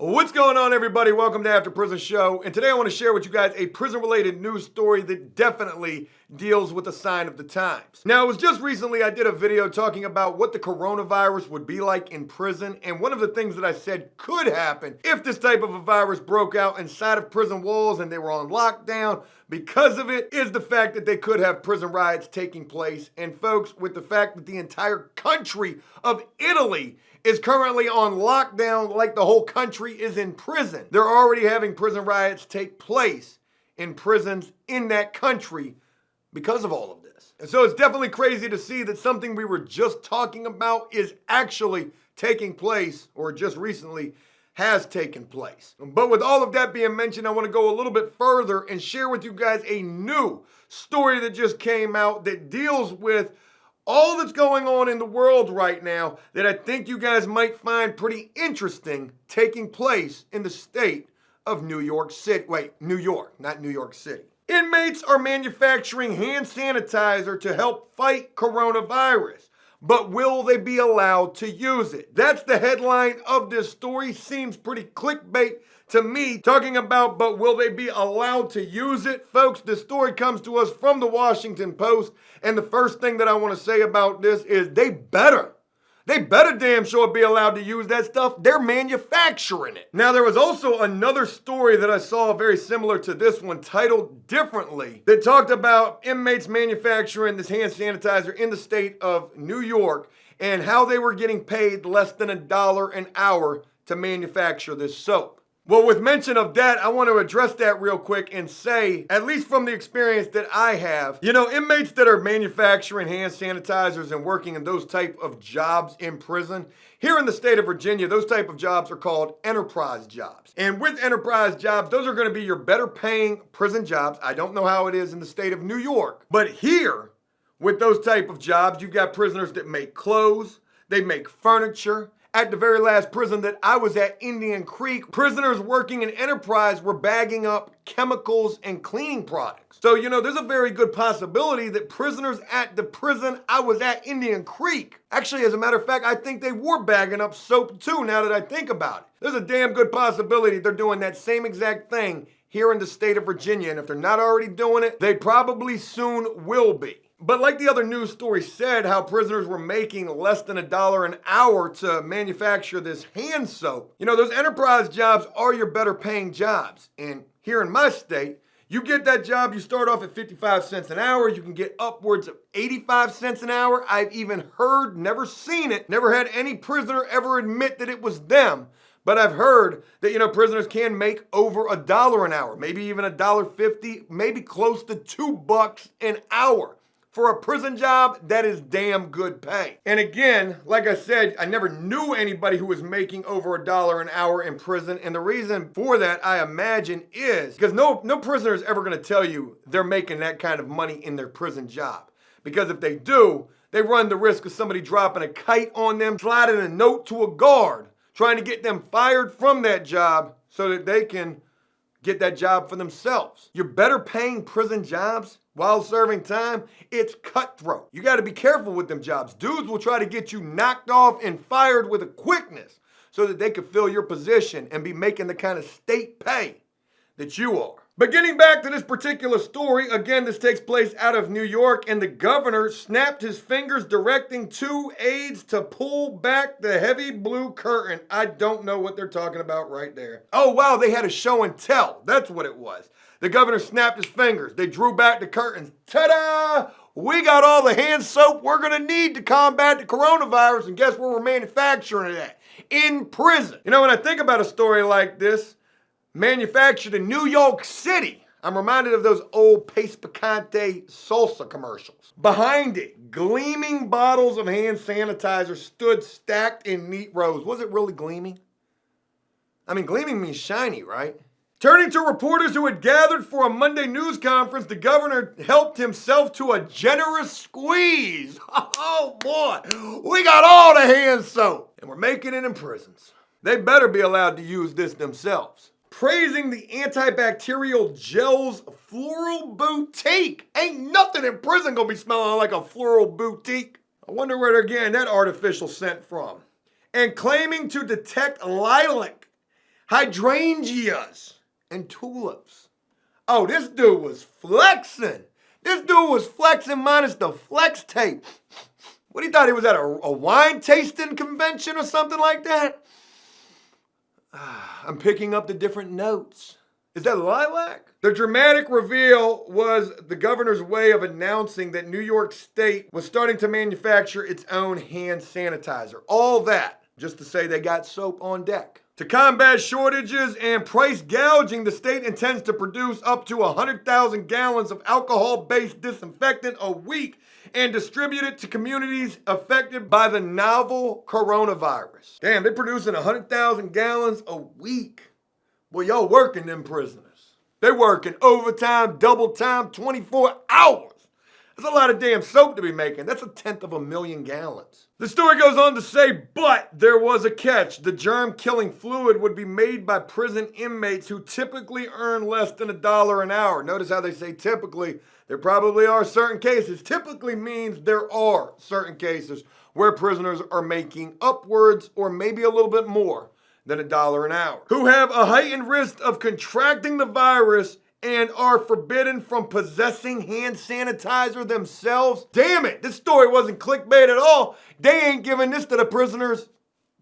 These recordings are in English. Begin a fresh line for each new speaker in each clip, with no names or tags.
What's going on, everybody? Welcome to After Prison Show. And today I want to share with you guys a prison-related news story that definitely deals with a sign of the times. Now, it was just recently I did a video talking about what the coronavirus would be like in prison. And one of the things that I said could happen if this type of a virus broke out inside of prison walls and they were on lockdown because of it is the fact that they could have prison riots taking place. And folks, with the fact that the entire country of Italy is currently on lockdown like the whole country is in prison. They're already having prison riots take place in prisons in that country because of all of this. And so it's definitely crazy to see that something we were just talking about is actually taking place, or just recently has taken place. But with all of that being mentioned, I want to go a little bit further and share with you guys a new story that just came out that deals with all that's going on in the world right now that I think you guys might find pretty interesting taking place in the state of New York City. Wait, New York, not New York City. Inmates are manufacturing hand sanitizer to help fight coronavirus, but will they be allowed to use it? That's the headline of this story. Seems pretty clickbait to me, talking about, but will they be allowed to use it? Folks, this story comes to us from the Washington Post, and the first thing that I want to say about this is they better damn sure be allowed to use that stuff. They're manufacturing it. Now, there was also another story that I saw very similar to this one, titled differently, that talked about inmates manufacturing this hand sanitizer in the state of New York and how they were getting paid less than $1 an hour to manufacture this soap. Well, with mention of that, I want to address that real quick and say, at least from the experience that I have, inmates that are manufacturing hand sanitizers and working in those type of jobs in prison, here in the state of Virginia, those type of jobs are called enterprise jobs. And with enterprise jobs, those are going to be your better paying prison jobs. I don't know how it is in the state of New York, but here, with those type of jobs, you've got prisoners that make clothes, they make furniture. At the very last prison that I was at, Indian Creek, prisoners working in enterprise were bagging up chemicals and cleaning products. So, there's a very good possibility that prisoners at the prison I was at, Indian Creek, actually, as a matter of fact, I think they were bagging up soap too, now that I think about it. There's a damn good possibility they're doing that same exact thing here in the state of Virginia. And if they're not already doing it, they probably soon will be. But like the other news story said, how prisoners were making less than $1 an hour to manufacture this hand soap. Those enterprise jobs are your better paying jobs. And here in my state, you get that job, you start off at 55 cents an hour. You can get upwards of 85 cents an hour. I've even heard, never seen it, never had any prisoner ever admit that it was them. But I've heard that, prisoners can make over $1 an hour, maybe even $1.50, maybe close to $2 an hour. For a prison job, that is damn good pay. And again, like I said, I never knew anybody who was making over $1 an hour in prison. And the reason for that, I imagine, is because no prisoner is ever going to tell you they're making that kind of money in their prison job. Because if they do, they run the risk of somebody dropping a kite on them, sliding a note to a guard, trying to get them fired from that job so that they can get that job for themselves. Your better paying prison jobs while serving time, it's cutthroat. You got to be careful with them jobs. Dudes will try to get you knocked off and fired with a quickness so that they could fill your position and be making the kind of state pay that you are. But getting back to this particular story, again, this takes place out of New York, and the governor snapped his fingers directing 2 aides to pull back the heavy blue curtain. I don't know what they're talking about right there. Oh, wow, they had a show and tell. That's what it was. The governor snapped his fingers. They drew back the curtains. Ta-da! We got all the hand soap we're going to need to combat the coronavirus, and guess where we're manufacturing it at? In prison. When I think about a story like this, manufactured in New York City, I'm reminded of those old Pace Picante salsa commercials. Behind it, gleaming bottles of hand sanitizer stood stacked in neat rows. Was it really gleaming? I mean, gleaming means shiny, right? Turning to reporters who had gathered for a Monday news conference, the governor helped himself to a generous squeeze. Oh boy, we got all the hand soap, and we're making it in prisons. They better be allowed to use this themselves. Praising the antibacterial gel's floral boutique. Ain't nothing in prison gonna be smelling like a floral boutique. I wonder where they're getting that artificial scent from. And claiming to detect lilac hydrangeas, and tulips. Oh, this dude was flexing. This dude was flexing minus the flex tape. What, he thought he was at a wine tasting convention or something like that? I'm picking up the different notes. Is that lilac? The dramatic reveal was the governor's way of announcing that New York State was starting to manufacture its own hand sanitizer. All that just to say they got soap on deck. To combat shortages and price gouging, the state intends to produce up to 100,000 gallons of alcohol-based disinfectant a week and distribute it to communities affected by the novel coronavirus. Damn, they're producing 100,000 gallons a week. Well, y'all working them prisoners. They're working overtime, double time, 24 hours. That's a lot of damn soap to be making. That's 1/10 gallons. The story goes on to say, but there was a catch. The germ-killing fluid would be made by prison inmates who typically earn less than $1 an hour. Notice how they say typically. There probably are certain cases. Typically means there are certain cases where prisoners are making upwards or maybe a little bit more than $1 an hour, who have a heightened risk of contracting the virus and are forbidden from possessing hand sanitizer themselves. Damn it, this story wasn't clickbait at all. They ain't giving this to the prisoners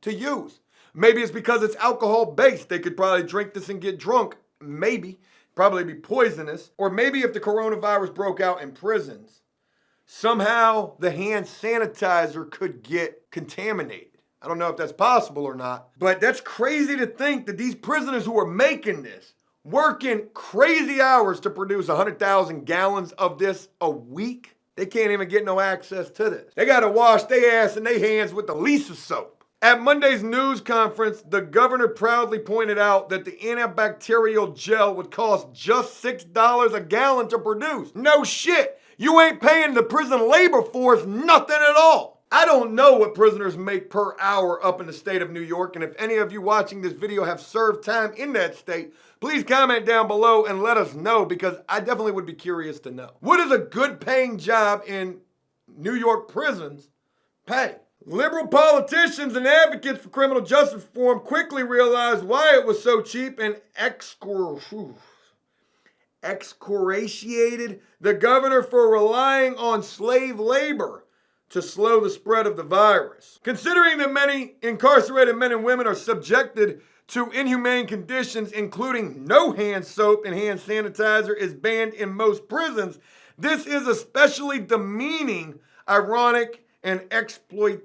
to use. Maybe it's because it's alcohol-based. They could probably drink this and get drunk. Maybe. Probably be poisonous. Or maybe if the coronavirus broke out in prisons, somehow the hand sanitizer could get contaminated. I don't know if that's possible or not, but that's crazy to think that these prisoners who are making this, working crazy hours to produce 100,000 gallons of this a week, they can't even get no access to this. They gotta wash their ass and their hands with the Lisa soap. At Monday's news conference, the governor proudly pointed out that the antibacterial gel would cost just $6 a gallon to produce. No shit, you ain't paying the prison labor force nothing at all. I don't know what prisoners make per hour up in the state of New York, and if any of you watching this video have served time in that state, please comment down below and let us know, because I definitely would be curious to know. What does a good paying job in New York prisons pay? Liberal politicians and advocates for criminal justice reform quickly realized why it was so cheap and excoriated the governor for relying on slave labor to slow the spread of the virus. Considering that many incarcerated men and women are subjected to inhumane conditions, including no hand soap and hand sanitizer is banned in most prisons, this is especially demeaning, ironic, and exploitative.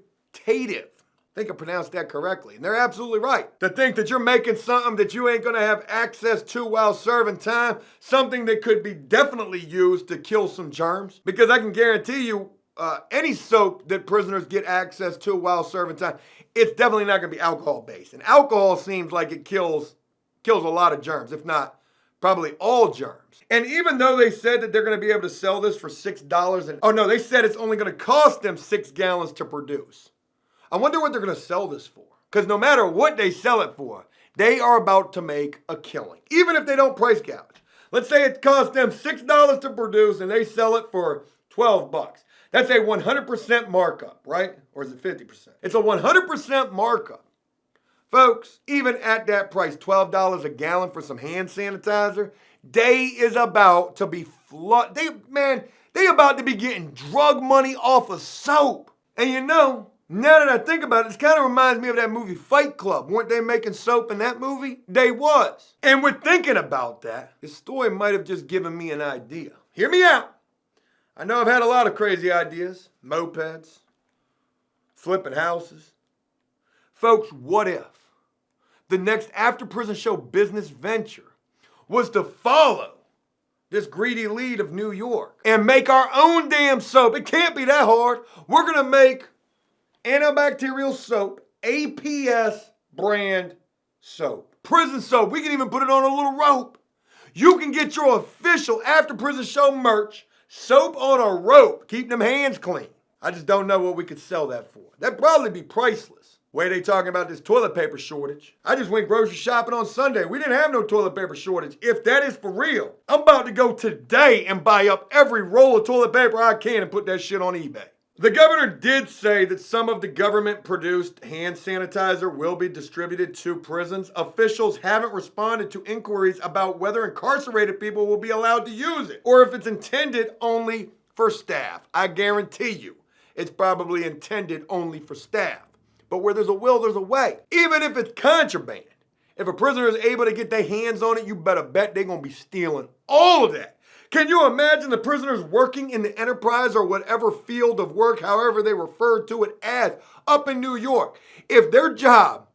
I think I pronounced that correctly. And they're absolutely right. To think that you're making something that you ain't gonna have access to while serving time, something that could be definitely used to kill some germs. Because I can guarantee you, any soap that prisoners get access to while serving time, it's definitely not going to be alcohol-based. And alcohol seems like it kills a lot of germs, if not probably all germs. And even though they said that they're going to be able to sell this for $6 and, oh no, they said it's only going to cost them 6 gallons to produce. I wonder what they're going to sell this for. Because no matter what they sell it for, they are about to make a killing. Even if they don't price gouge. Let's say it costs them $6 to produce and they sell it for $12. That's a 100% markup, right? Or is it 50%? It's a 100% markup. Folks, even at that price, $12 a gallon for some hand sanitizer, they is about to be they about to be getting drug money off of soap. And you know, now that I think about it, this kind of reminds me of that movie Fight Club. Weren't they making soap in that movie? They was. And with thinking about that, this story might have just given me an idea. Hear me out. I know I've had a lot of crazy ideas, mopeds, flipping houses. Folks, what if the next After Prison Show business venture was to follow this greedy lead of New York and make our own damn soap? It can't be that hard. We're going to make antibacterial soap, APS brand soap. Prison soap, we can even put it on a little rope. You can get your official After Prison Show merch, soap on a rope. Keep them hands clean. I just don't know what we could sell that for. That'd probably be priceless. Way they talking about this toilet paper shortage. I just went grocery shopping on Sunday. We didn't have no toilet paper shortage. If that is for real, I'm about to go today and buy up every roll of toilet paper I can and put that shit on eBay. The governor did say that some of the government-produced hand sanitizer will be distributed to prisons. Officials haven't responded to inquiries about whether incarcerated people will be allowed to use it or if it's intended only for staff. I guarantee you, it's probably intended only for staff. But where there's a will, there's a way. Even if it's contraband. If a prisoner is able to get their hands on it, you better bet they're going to be stealing all of that. Can you imagine the prisoners working in the enterprise or whatever field of work, however they refer to it as, up in New York? If their job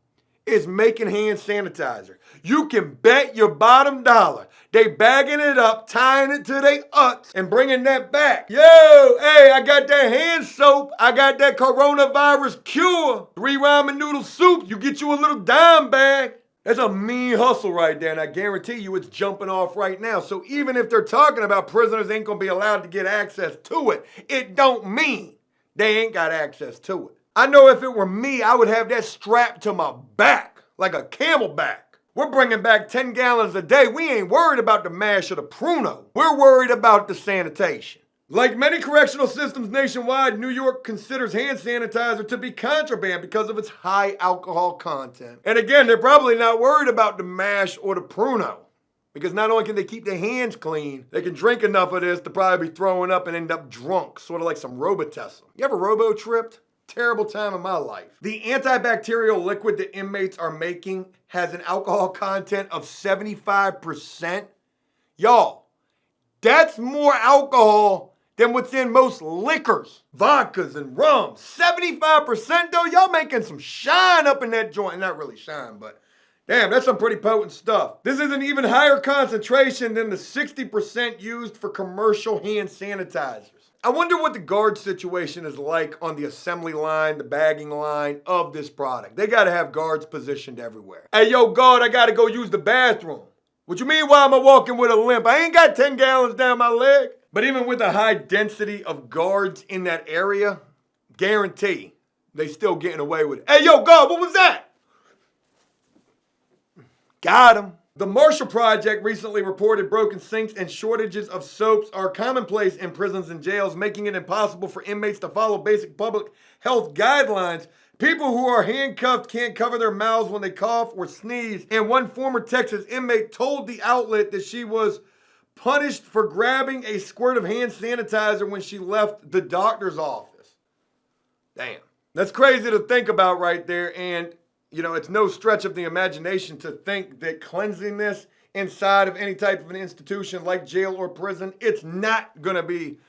is making hand sanitizer, you can bet your bottom dollar they bagging it up, tying it to their utts, and bringing that back. Yo, hey, I got that hand soap. I got that coronavirus cure. 3 ramen noodle soup. You get you a little dime bag. That's a mean hustle right there, and I guarantee you it's jumping off right now. So even if they're talking about prisoners ain't gonna be allowed to get access to it, it don't mean they ain't got access to it. I know if it were me, I would have that strapped to my back, like a camelback. We're bringing back 10 gallons a day. We ain't worried about the mash or the pruno. We're worried about the sanitation. Like many correctional systems nationwide, New York considers hand sanitizer to be contraband because of its high alcohol content. And again, they're probably not worried about the mash or the pruno. Because not only can they keep their hands clean, they can drink enough of this to probably be throwing up and end up drunk, sort of like some Robitussin. You ever robo-tripped? Terrible time of my life. The antibacterial liquid that inmates are making has an alcohol content of 75%. Y'all, that's more alcohol than what's in most liquors, vodkas and rums. 75% though, y'all making some shine up in that joint. Not really shine, but damn, that's some pretty potent stuff. This is an even higher concentration than the 60% used for commercial hand sanitizers. I wonder what the guard situation is like on the assembly line, the bagging line of this product. They gotta have guards positioned everywhere. Hey, yo, guard, I gotta go use the bathroom. What you mean, why am I walking with a limp? I ain't got 10 gallons down my leg. But even with a high density of guards in that area, guarantee they still getting away with it. Hey, yo, guard, what was that? Got him. The Marshall Project recently reported broken sinks and shortages of soaps are commonplace in prisons and jails, making it impossible for inmates to follow basic public health guidelines. People who are handcuffed can't cover their mouths when they cough or sneeze. And one former Texas inmate told the outlet that she was punished for grabbing a squirt of hand sanitizer when she left the doctor's office. Damn. That's crazy to think about right there. And you know, it's no stretch of the imagination to think that cleansing this inside of any type of an institution like jail or prison, it's not going to be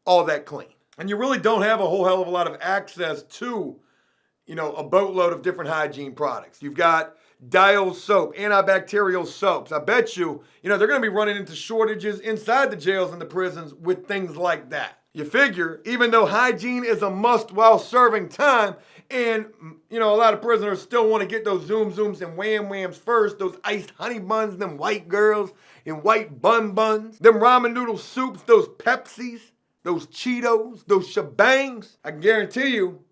all that clean. And you really don't have a whole hell of a lot of access to, you know, a boatload of different hygiene products. You've got Dial soap, antibacterial soaps. I bet you, they're going to be running into shortages inside the jails and the prisons with things like that. You figure, even though hygiene is a must while serving time, and, a lot of prisoners still want to get those zooms and whams first, those iced honey buns, them white girls in white buns, them ramen noodle soups, those Pepsis, those Cheetos, those shebangs. I can guarantee you,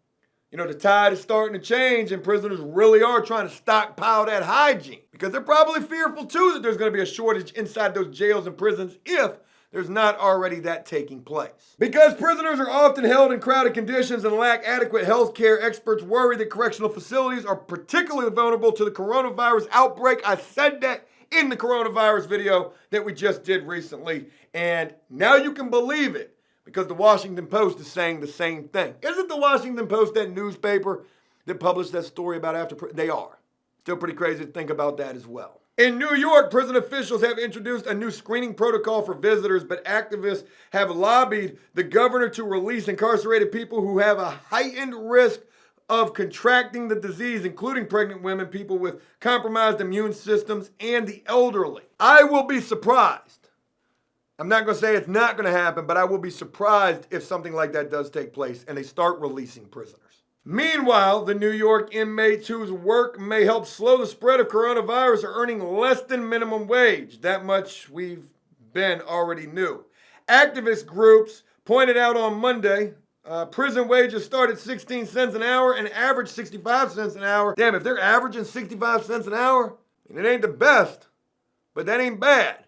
the tide is starting to change and prisoners really are trying to stockpile that hygiene because they're probably fearful too that there's going to be a shortage inside those jails and prisons if there's not already that taking place. Because prisoners are often held in crowded conditions and lack adequate health care, experts worry that correctional facilities are particularly vulnerable to the coronavirus outbreak. I said that in the coronavirus video that we just did recently, and now you can believe it because the Washington Post is saying the same thing. Isn't the Washington Post that newspaper that published that story about AfterPrisonShow? They are. Still pretty crazy to think about that as well. In New York, prison officials have introduced a new screening protocol for visitors, but activists have lobbied the governor to release incarcerated people who have a heightened risk of contracting the disease, including pregnant women, people with compromised immune systems, and the elderly. I will be surprised. I'm not going to say it's not going to happen, but I will be surprised if something like that does take place and they start releasing prisoners. Meanwhile, the New York inmates whose work may help slow the spread of coronavirus are earning less than minimum wage. That much we've been already knew. Activist groups pointed out on Monday, prison wages start at 16 cents an hour and average 65 cents an hour. Damn, if they're averaging 65 cents an hour, and it ain't the best, but that ain't bad.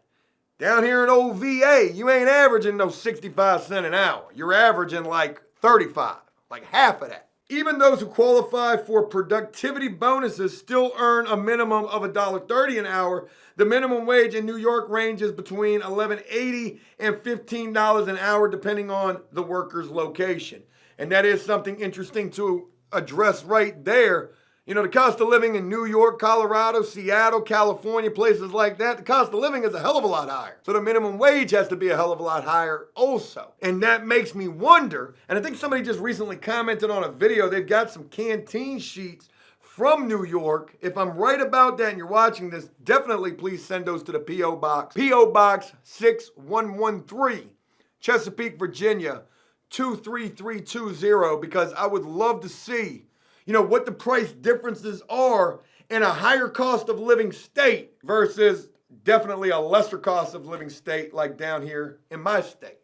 Down here in old VA, you ain't averaging no 65 cents an hour. You're averaging like $35, like half of that. Even those who qualify for productivity bonuses still earn a minimum of $1.30 an hour. The minimum wage in New York ranges between $11.80 and $15 an hour, depending on the worker's location. And that is something interesting to address right there. You know, the cost of living in New York, Colorado, Seattle, California, places like that, the cost of living is a hell of a lot higher. So the minimum wage has to be a hell of a lot higher also. And that makes me wonder, and I think somebody just recently commented on a video, they've got some canteen sheets from New York. If I'm right about that and you're watching this, definitely please send those to the P.O. Box. P.O. Box 6113, Chesapeake, Virginia, 23320, because I would love to see what the price differences are in a higher cost of living state versus definitely a lesser cost of living state like down here in my state.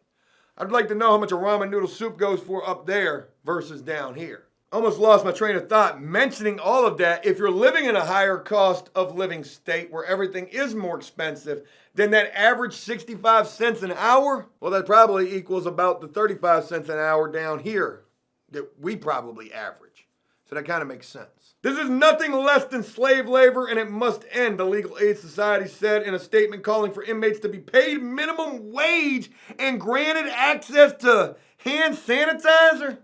I'd like to know how much a ramen noodle soup goes for up there versus down here. Almost lost my train of thought mentioning all of that. If you're living in a higher cost of living state where everything is more expensive, then that average 65 cents an hour, well, that probably equals about the 35 cents an hour down here that we probably average. So that kind of makes sense. This is nothing less than slave labor, and it must end, the Legal Aid Society said in a statement calling for inmates to be paid minimum wage and granted access to hand sanitizer.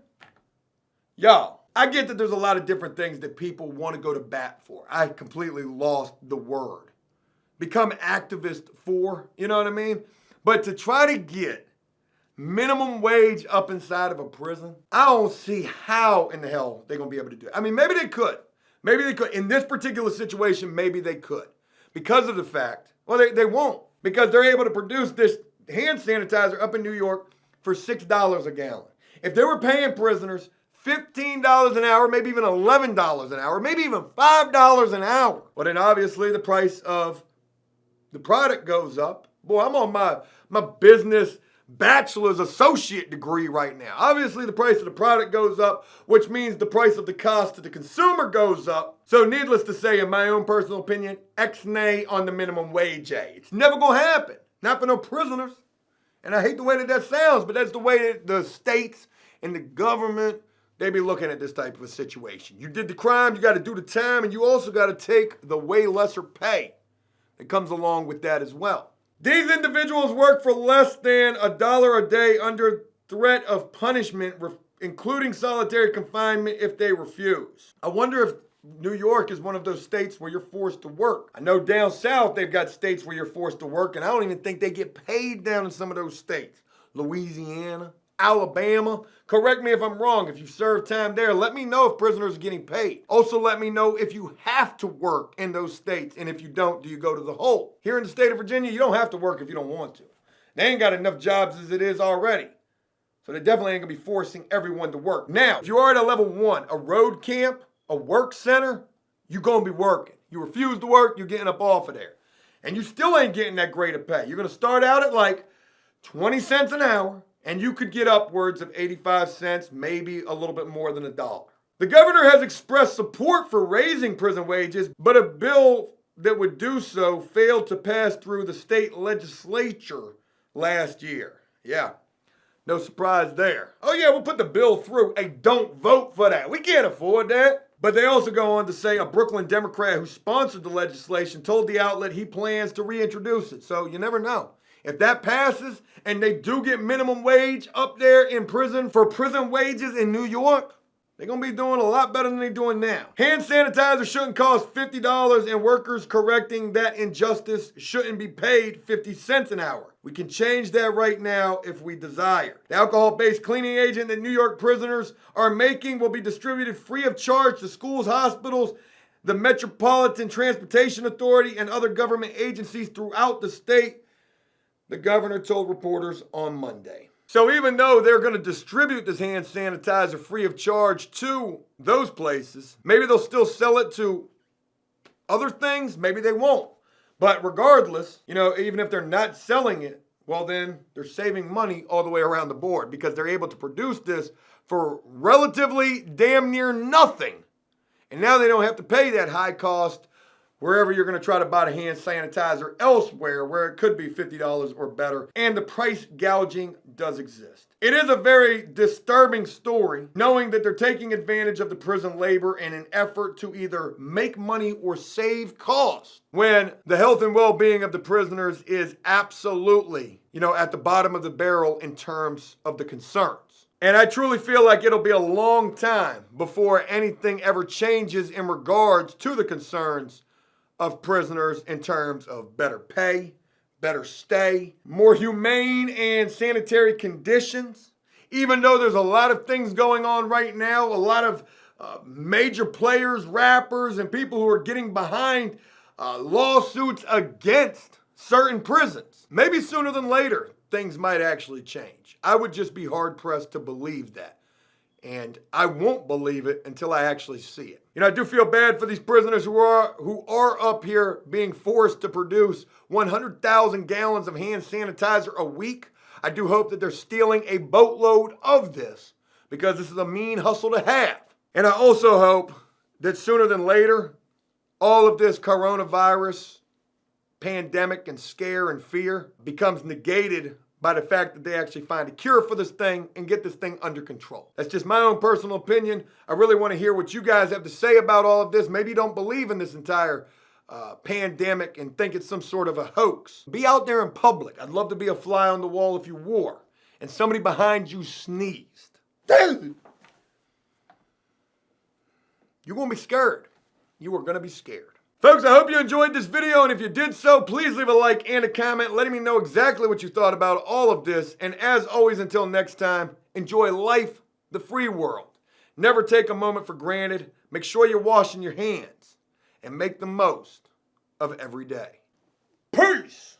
Y'all, I get that there's a lot of different things that people want to go to bat for. I completely lost the word. Become activist for, you know what I mean? But to try to get minimum wage up inside of a prison, I don't see how in the hell they're going to be able to do it. I mean, maybe they could. Maybe they could. In this particular situation, maybe they could. Because of the fact, well, they won't. Because they're able to produce this hand sanitizer up in New York for $6 a gallon. If they were paying prisoners $15 an hour, maybe even $11 an hour, maybe even $5 an hour, well, then obviously the price of the product goes up. Boy, I'm on my business bachelor's associate degree right now. Obviously, the price of the product goes up, which means the price of the cost to the consumer goes up. So needless to say, in my own personal opinion, X-nay on the minimum wage. It's never going to happen. Not for no prisoners. And I hate the way that sounds, but that's the way that the states and the government, they be looking at this type of a situation. You did the crime, you got to do the time, and you also got to take the way lesser pay that comes along with that as well. These individuals work for less than $1 a day under threat of punishment, including solitary confinement if they refuse. I wonder if New York is one of those states where you're forced to work. I know down south they've got states where you're forced to work, and I don't even think they get paid down in some of those states. Louisiana, Alabama. Correct me if I'm wrong. If you serve time there, let me know if prisoners are getting paid. Also, let me know if you have to work in those states, and if you don't, do you go to the hole? Here in the state of Virginia, you don't have to work if you don't want to. They ain't got enough jobs as it is already. So they definitely ain't gonna be forcing everyone to work. Now, if you are at a level 1, a road camp, a work center, you're gonna be working. You refuse to work, you're getting up off of there. And you still ain't getting that great of pay. You're gonna start out at like 20 cents an hour, and you could get upwards of 85 cents, maybe a little bit more than $1. The governor has expressed support for raising prison wages, but a bill that would do so failed to pass through the state legislature last year. Yeah, no surprise there. Oh yeah, we'll put the bill through. Hey, don't vote for that. We can't afford that. But they also go on to say a Brooklyn Democrat who sponsored the legislation told the outlet he plans to reintroduce it. So you never know. If that passes and they do get minimum wage up there in prison for prison wages in New York, they're going to be doing a lot better than they're doing now. Hand sanitizer shouldn't cost $50, and workers correcting that injustice shouldn't be paid 50 cents an hour. We can change that right now if we desire. The alcohol-based cleaning agent that New York prisoners are making will be distributed free of charge to schools, hospitals, the Metropolitan Transportation Authority, and other government agencies throughout the state, the governor told reporters on Monday. So even though they're going to distribute this hand sanitizer free of charge to those places, maybe they'll still sell it to other things, maybe they won't. But regardless, even if they're not selling it, well then they're saving money all the way around the board because they're able to produce this for relatively damn near nothing. And now they don't have to pay that high cost wherever you're going to try to buy the hand sanitizer elsewhere where it could be $50 or better. And the price gouging does exist. It is a very disturbing story knowing that they're taking advantage of the prison labor in an effort to either make money or save costs when the health and well-being of the prisoners is absolutely, at the bottom of the barrel in terms of the concerns. And I truly feel like it'll be a long time before anything ever changes in regards to the concerns of prisoners in terms of better pay, better stay, more humane and sanitary conditions. Even though there's a lot of things going on right now, a lot of major players, rappers, and people who are getting behind lawsuits against certain prisons. Maybe sooner than later, things might actually change. I would just be hard-pressed to believe that. And I won't believe it until I actually see it. I do feel bad for these prisoners who are up here being forced to produce 100,000 gallons of hand sanitizer a week. I do hope that they're stealing a boatload of this because this is a mean hustle to have. And I also hope that sooner than later, all of this coronavirus pandemic and scare and fear becomes negated by the fact that they actually find a cure for this thing and get this thing under control. That's just my own personal opinion. I really want to hear what you guys have to say about all of this. Maybe you don't believe in this entire pandemic and think it's some sort of a hoax. Be out there in public. I'd love to be a fly on the wall if you wore and somebody behind you sneezed. Dude! You're going to be scared. You are going to be scared. Folks, I hope you enjoyed this video, and if you did so, please leave a like and a comment letting me know exactly what you thought about all of this. And as always, until next time, enjoy life, the free world. Never take a moment for granted. Make sure you're washing your hands, and make the most of every day. Peace!